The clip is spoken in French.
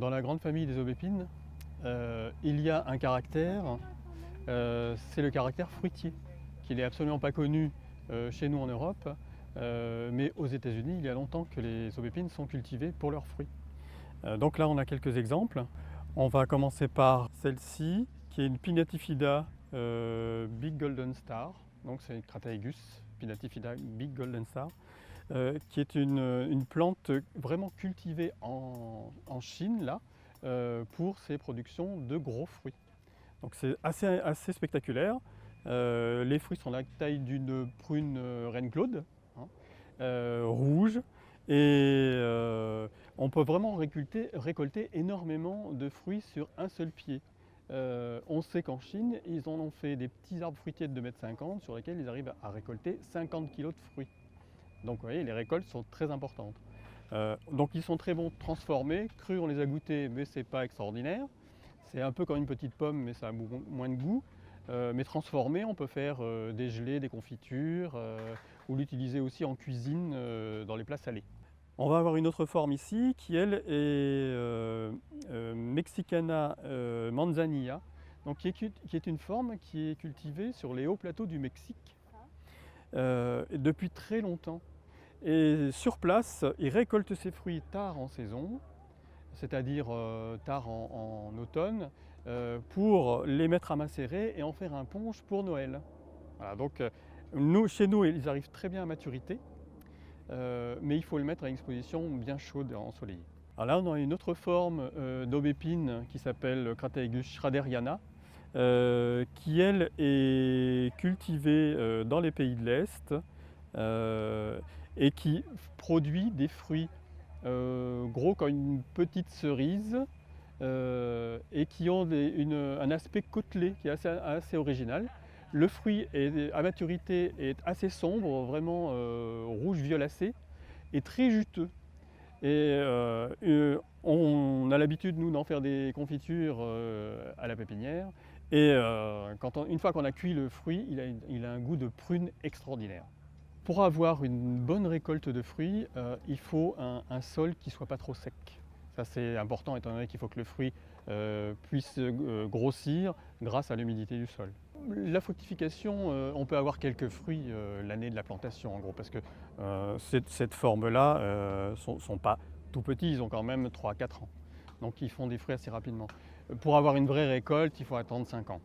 Dans la grande famille des aubépines, il y a un caractère, c'est le caractère fruitier, qui n'est absolument pas connu chez nous en Europe, mais aux États-Unis, il y a longtemps que les aubépines sont cultivées pour leurs fruits. Donc là, on a quelques exemples. On va commencer par celle-ci, qui est une Pinnatifida Big Golden Star. Donc c'est une Crataegus Pinnatifida Big Golden Star, qui est une plante vraiment cultivée en Chine, là, pour ses productions de gros fruits. Donc c'est assez spectaculaire. Les fruits sont la taille d'une prune Reine Claude, hein, rouge, et on peut vraiment récolter énormément de fruits sur un seul pied. On sait qu'en Chine, ils en ont fait des petits arbres fruitiers de 2,50 m sur lesquels ils arrivent à récolter 50 kg de fruits. Donc vous voyez, les récoltes sont très importantes. Donc ils sont très bons transformés. Crus, on les a goûtés, mais c'est pas extraordinaire. C'est un peu comme une petite pomme, mais ça a moins de goût. Mais transformés, on peut faire des gelées, des confitures, ou l'utiliser aussi en cuisine dans les plats salés. On va avoir une autre forme ici qui, elle, est Mexicana manzanilla, donc qui est une forme qui est cultivée sur les hauts plateaux du Mexique depuis très longtemps. Et sur place, ils récoltent ces fruits tard en saison, c'est-à-dire tard en automne, pour les mettre à macérer et en faire un punch pour Noël. Voilà, donc chez nous, ils arrivent très bien à maturité, mais il faut le mettre à une exposition bien chaude et ensoleillée. Alors là, on a une autre forme d'aubépine qui s'appelle Crataegus schraderiana, qui elle est cultivée dans les pays de l'Est et qui produit des fruits gros comme une petite cerise et qui ont un aspect côtelé qui est assez original. Le fruit à maturité est assez sombre, vraiment rouge violacé et très juteux. Et on a l'habitude, nous, d'en faire des confitures à la pépinière. Et une fois qu'on a cuit le fruit, il a un goût de prune extraordinaire. Pour avoir une bonne récolte de fruits, il faut un sol qui ne soit pas trop sec. Ça, c'est important étant donné qu'il faut que le fruit puisse grossir grâce à l'humidité du sol. La fructification, on peut avoir quelques fruits l'année de la plantation en gros, parce que cette forme-là ne sont pas tout petits, ils ont quand même 3 à 4 ans. Donc ils font des fruits assez rapidement. Pour avoir une vraie récolte, il faut attendre 5 ans.